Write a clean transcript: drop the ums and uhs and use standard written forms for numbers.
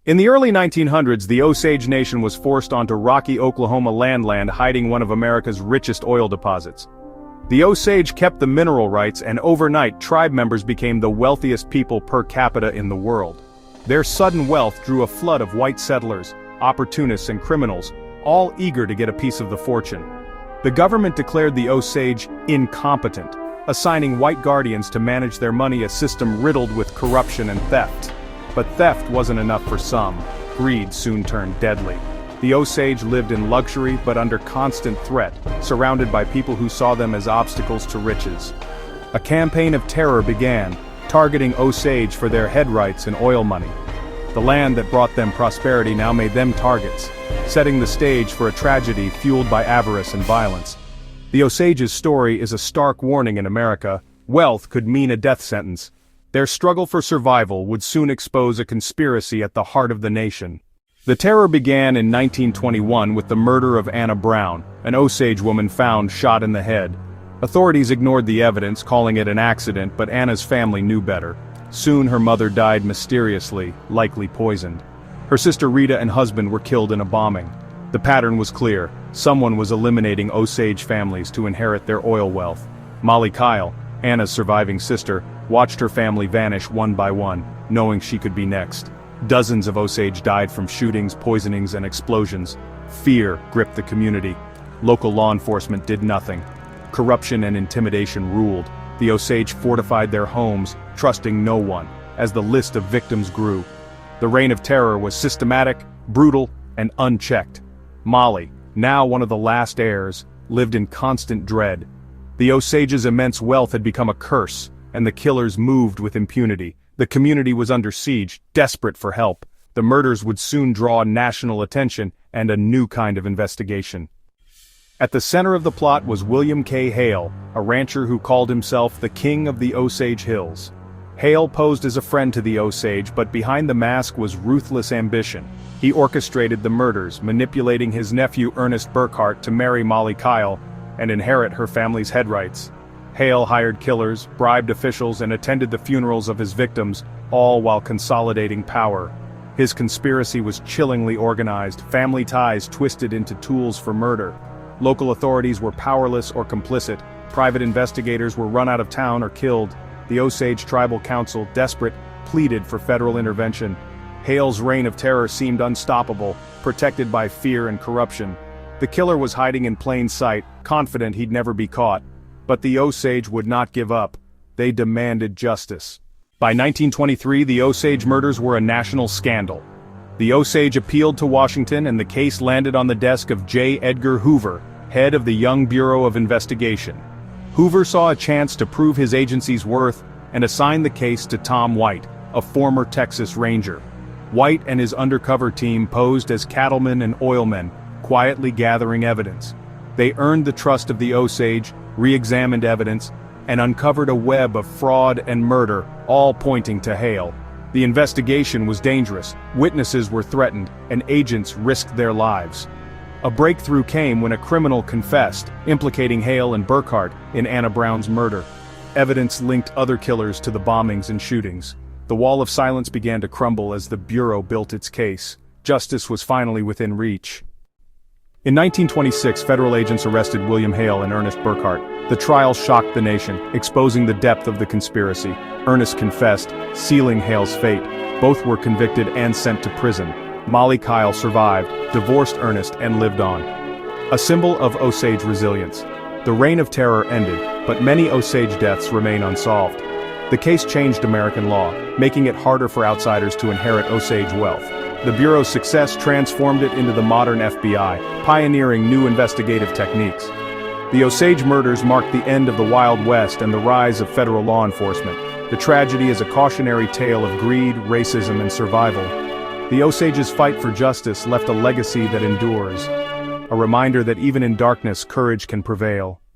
In the early 1900s, the Osage Nation was forced onto rocky Oklahoma land hiding one of America's richest oil deposits. The Osage kept the mineral rights, and overnight tribe members became the wealthiest people per capita in the world. Their sudden wealth drew a flood of white settlers, opportunists and criminals, all eager to get a piece of the fortune. The government declared the Osage incompetent, assigning white guardians to manage their money, a system riddled with corruption and theft. But theft wasn't enough for some. Greed soon turned deadly. The Osage lived in luxury but under constant threat, surrounded by people who saw them as obstacles to riches. A campaign of terror began, targeting Osage for their head rights and oil money. The land that brought them prosperity now made them targets, setting the stage for a tragedy fueled by avarice and violence. The Osage's story is a stark warning in America. Wealth could mean a death sentence. Their struggle for survival would soon expose a conspiracy at the heart of the nation. The terror began in 1921 with the murder of Anna Brown, an Osage woman found shot in the head. Authorities ignored the evidence, calling it an accident, but Anna's family knew better. Soon her mother died mysteriously, likely poisoned. Her sister Rita and husband were killed in a bombing. The pattern was clear. Someone was eliminating Osage families to inherit their oil wealth. Molly Kyle, Anna's surviving sister, watched her family vanish one by one, knowing she could be next. Dozens of Osage died from shootings, poisonings, and explosions. Fear gripped the community. Local law enforcement did nothing. Corruption and intimidation ruled. The Osage fortified their homes, trusting no one, as the list of victims grew. The reign of terror was systematic, brutal, and unchecked. Molly, now one of the last heirs, lived in constant dread. The Osage's immense wealth had become a curse, and the killers moved with impunity. The community was under siege, desperate for help. The murders would soon draw national attention and a new kind of investigation. At the center of the plot was William K. Hale, a rancher who called himself the King of the Osage Hills. Hale posed as a friend to the Osage, but behind the mask was ruthless ambition. He orchestrated the murders, manipulating his nephew Ernest Burkhart to marry Molly Kyle and inherit her family's head rights. Hale hired killers, bribed officials, and attended the funerals of his victims, all while consolidating power. His conspiracy was chillingly organized, family ties twisted into tools for murder. Local authorities were powerless or complicit. Private investigators were run out of town or killed. The Osage Tribal Council, desperate, pleaded for federal intervention. Hale's reign of terror seemed unstoppable, protected by fear and corruption. The killer was hiding in plain sight, confident he'd never be caught. But the Osage would not give up. They demanded justice. By 1923, the Osage murders were a national scandal. The Osage appealed to Washington, and the case landed on the desk of J. Edgar Hoover, head of the Young Bureau of Investigation. Hoover saw a chance to prove his agency's worth and assigned the case to Tom White, a former Texas Ranger. White and his undercover team posed as cattlemen and oilmen, quietly gathering evidence. They earned the trust of the Osage, re-examined evidence, and uncovered a web of fraud and murder, all pointing to Hale. The investigation was dangerous, witnesses were threatened, and agents risked their lives. A breakthrough came when a criminal confessed, implicating Hale and Burkhart in Anna Brown's murder. Evidence linked other killers to the bombings and shootings. The wall of silence began to crumble as the Bureau built its case. Justice was finally within reach. In 1926, federal agents arrested William Hale and Ernest Burkhart. The trial shocked the nation, exposing the depth of the conspiracy. Ernest confessed, sealing Hale's fate. Both were convicted and sent to prison. Molly Kyle survived, divorced Ernest, and lived on. A symbol of Osage resilience. The reign of terror ended, but many Osage deaths remain unsolved. The case changed American law, making it harder for outsiders to inherit Osage wealth. The Bureau's success transformed it into the modern FBI, pioneering new investigative techniques. The Osage murders marked the end of the Wild West and the rise of federal law enforcement. The tragedy is a cautionary tale of greed, racism, and survival. The Osage's fight for justice left a legacy that endures, a reminder that even in darkness, courage can prevail.